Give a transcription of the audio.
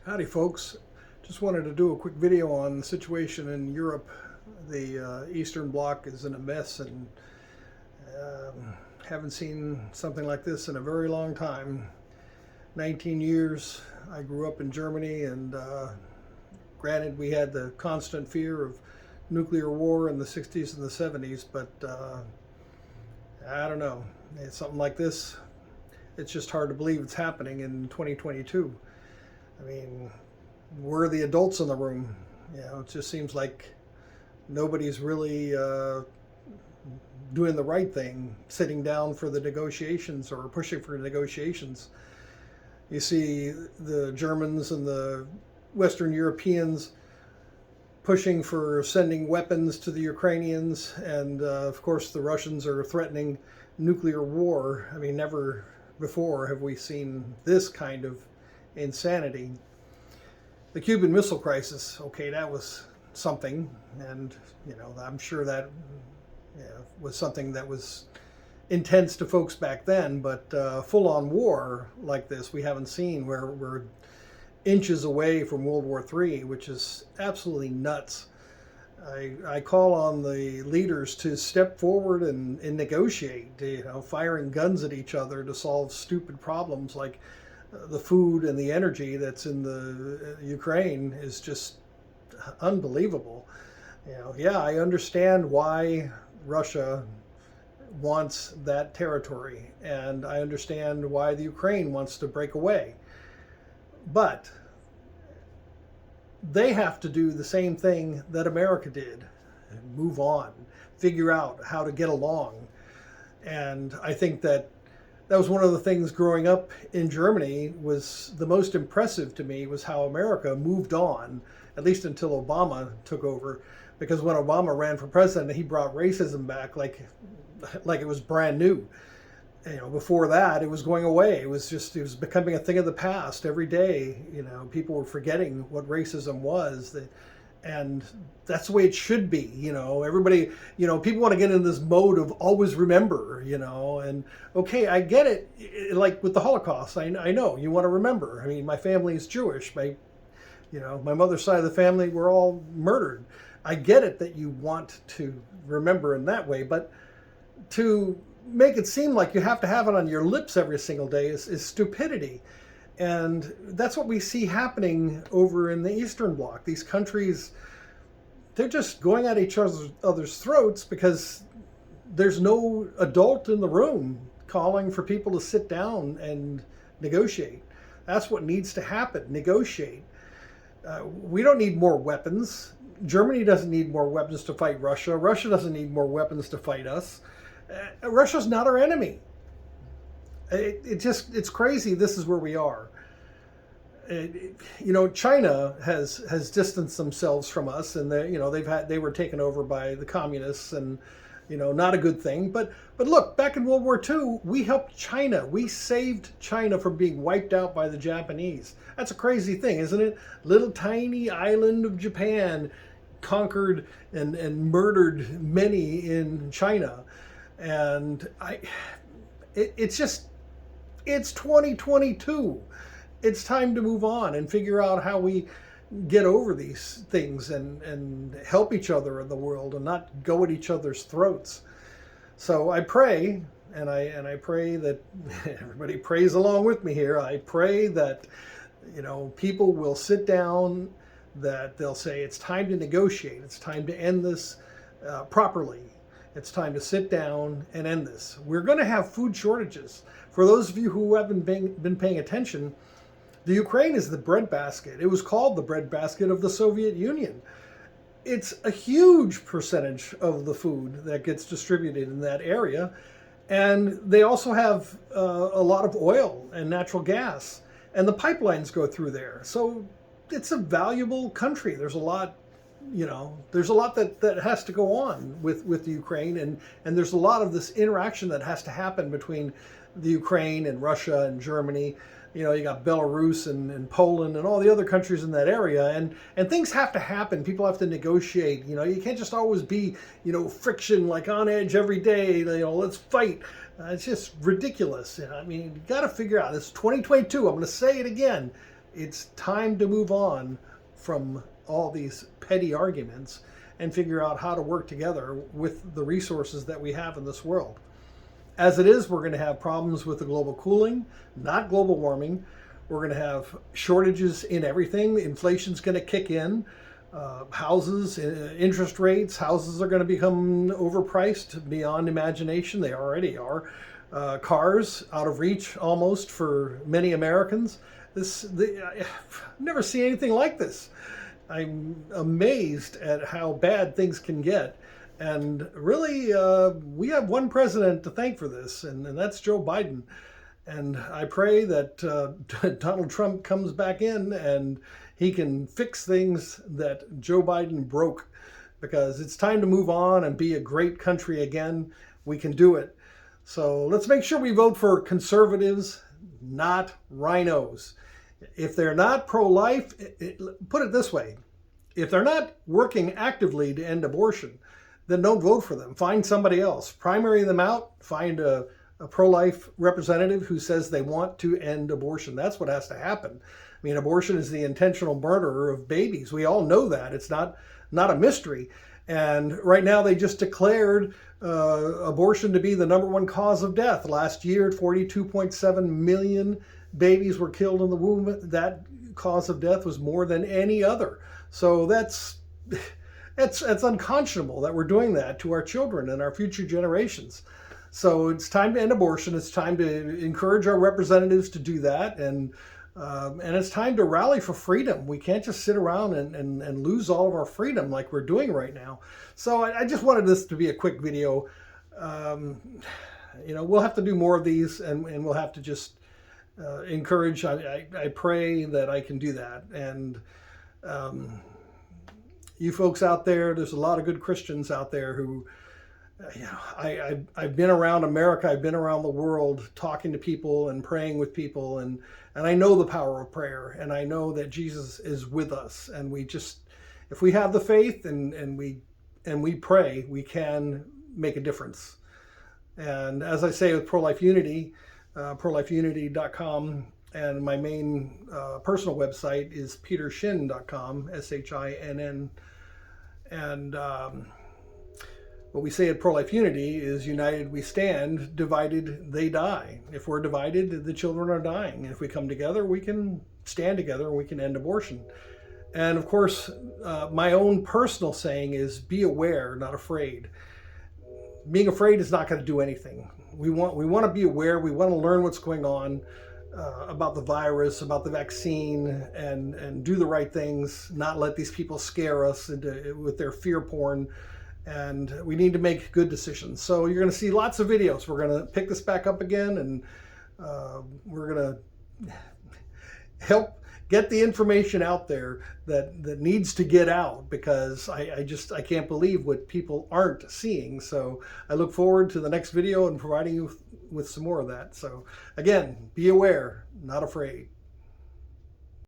Howdy folks, just wanted to do a quick video on the situation in Europe. The Eastern Bloc is in a mess and haven't seen something like this in a very long time. 19 years. I grew up in Germany, and granted we had the constant fear of nuclear war in the 60s and the 70s, but I don't know. It's something like this, it's just hard to believe it's happening in 2022. I mean, we're the adults in the room. It just seems like nobody's really doing the right thing, sitting down for the negotiations or pushing for negotiations. You see the Germans and the Western Europeans pushing for sending weapons to the Ukrainians, and of course the Russians are threatening nuclear war. I mean, never before have we seen this kind of insanity. The Cuban Missile Crisis, okay, that was something, and I'm sure that was something that was intense to folks back then, but full-on war like this we haven't seen, where we're inches away from World War III, which is absolutely nuts. I call on the leaders to step forward and negotiate, firing guns at each other to solve stupid problems like the food and the energy that's in the Ukraine is just unbelievable. Yeah, I understand why Russia wants that territory, and I understand why the Ukraine wants to break away. But they have to do the same thing that America did, move on, figure out how to get along. And I think that was one of the things growing up in Germany was the most impressive to me, was how America moved on, at least until Obama took over. Because when Obama ran for president, he brought racism back like it was brand new. Before that, it was going away. It was becoming a thing of the past. Every day, people were forgetting what racism was. And that's the way it should be. Everybody, people want to get in this mode of always remember, and okay, I get it. Like with the Holocaust, I know you want to remember. I mean, my family is Jewish. My mother's side of the family were all murdered. I get it that you want to remember in that way, but to make it seem like you have to have it on your lips every single day is stupidity. And that's what we see happening over in the Eastern Bloc. These countries, they're just going at each other's throats because there's no adult in the room calling for people to sit down and negotiate. That's what needs to happen, negotiate. We don't need more weapons. Germany doesn't need more weapons to fight Russia. Russia doesn't need more weapons to fight us. Russia's not our enemy. It's crazy. This is where we are. China has distanced themselves from us, and they were taken over by the communists, and not a good thing. But look, back in World War II, we helped China. We saved China from being wiped out by the Japanese. That's a crazy thing, isn't it? Little tiny island of Japan conquered and murdered many in China. And it's 2022. It's time to move on and figure out how we get over these things and help each other in the world and not go at each other's throats. So I pray, and I pray that everybody prays along with me here. I pray that people will sit down, that they'll say it's time to negotiate. It's time to end this properly. It's time to sit down and end this. We're going to have food shortages. For those of you who haven't been paying attention, the Ukraine is the breadbasket. It was called the breadbasket of the Soviet Union. It's a huge percentage of the food that gets distributed in that area. And they also have a lot of oil and natural gas. And the pipelines go through there. So it's a valuable country. There's a lot that has to go on with the Ukraine, and there's a lot of this interaction that has to happen between the Ukraine and Russia and Germany. You got Belarus and Poland and all the other countries in that area, and things have to happen. People have to negotiate. You can't just always be friction, like on edge every day. Let's fight. It's just ridiculous. I mean, you got to figure out. This is 2022. I'm going to say it again. It's time to move on from all these petty arguments and figure out how to work together with the resources that we have in this world. As it is, we're going to have problems with the global cooling, not global warming. We're going to have shortages in everything. Inflation's going to kick in. Houses, interest rates, houses are going to become overpriced beyond imagination. They already are. Cars out of reach almost for many Americans. I've never seen anything like this. I'm amazed at how bad things can get. And really, we have one president to thank for this, and that's Joe Biden. And I pray that Donald Trump comes back in and he can fix things that Joe Biden broke, because it's time to move on and be a great country again. We can do it. So let's make sure we vote for conservatives, not rhinos. If they're not pro-life, put it this way, if they're not working actively to end abortion, then don't vote for them. Find somebody else. Primary them out. Find a pro-life representative who says they want to end abortion. That's what has to happen. I mean, abortion is the intentional murder of babies. We all know that. It's not a mystery. And right now they just declared abortion to be the #1 cause of death. Last year, 42.7 million babies were killed in the womb. That cause of death was more than any other. So that's unconscionable that we're doing that to our children and our future generations. So it's time to end abortion. It's time to encourage our representatives to do that. And it's time to rally for freedom. We can't just sit around and lose all of our freedom like we're doing right now. So I just wanted this to be a quick video. We'll have to do more of these, and we'll have to just encourage. I pray that I can do that. And you folks out there, there's a lot of good Christians out there who, I've been around America, I've been around the world talking to people and praying with people, and I know the power of prayer, and I know that Jesus is with us, and we just, if we have the faith and we pray, we can make a difference. And as I say with Pro-Life Unity, prolifeunity.com, and my main personal website is petershinn.com, SHINN. And what we say at Pro-Life Unity is united we stand, divided they die. If we're divided, the children are dying. And if we come together, we can stand together and we can end abortion. And of course, my own personal saying is be aware, not afraid. Being afraid is not going to do anything. We want to be aware. We want to learn what's going on about the virus, about the vaccine, and do the right things, not let these people scare us with their fear porn. And we need to make good decisions. So you're going to see lots of videos. We're going to pick this back up again, and we're going to help get the information out there that needs to get out, because I can't believe what people aren't seeing. So I look forward to the next video and providing you with some more of that. So again, be aware, not afraid.